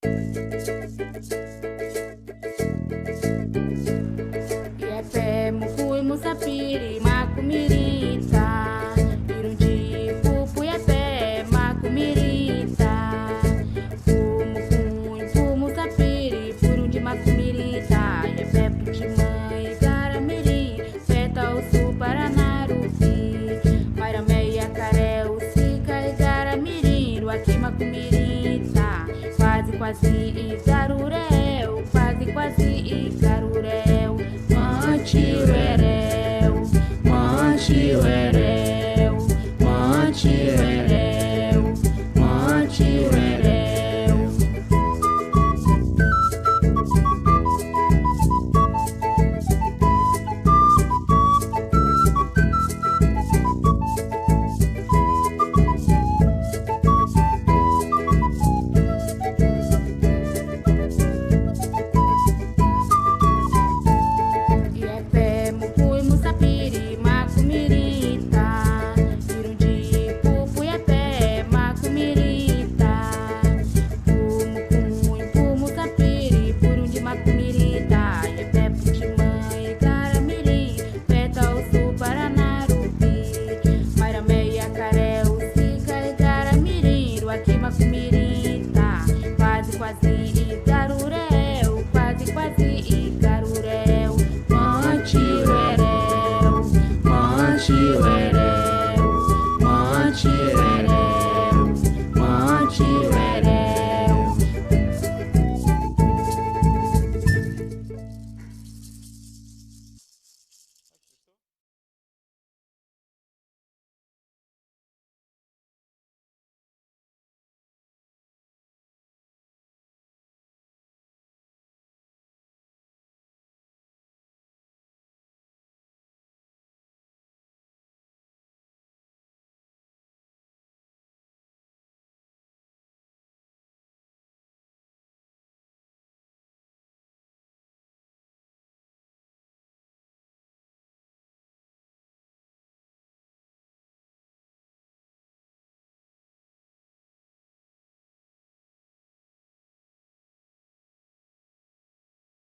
Iepé, Mucui, Mussapiri, Macumirita, Irundi, Pupu, Iepé, Macumirita, Pumucui, Mussapiri, Purundi, Macumirita, Iepé, Putimã, Igaramirim, Peta, Ussu, Paranarupi, Mairamé, Iacaré, Ucica, Igaramirim, Ruaqui, Macumirita, quase, quase, Igarureu, quase, quase, Igarureu, Mantiuereu, Mantiuereu, Mantiuereu, Mantiuereu. Iepé, Mucui, Mussapiri, Macumirita, Irundi, Pupu, Iepé, Macumirita, Pumucui, Mussapiri, Purundi, Macumirita, Iepé, Putimã, Igaramirim, Peta, Ussu, Paranarupi, Mairamé, Iacaré, Ucica, Igaramirim, Ruaqui, Macumirita, quase, quase, Igarureu, quase, quase, Igarureu, Mantiuereu, Mantiuereu, Mantiuereu, Mantiuereu.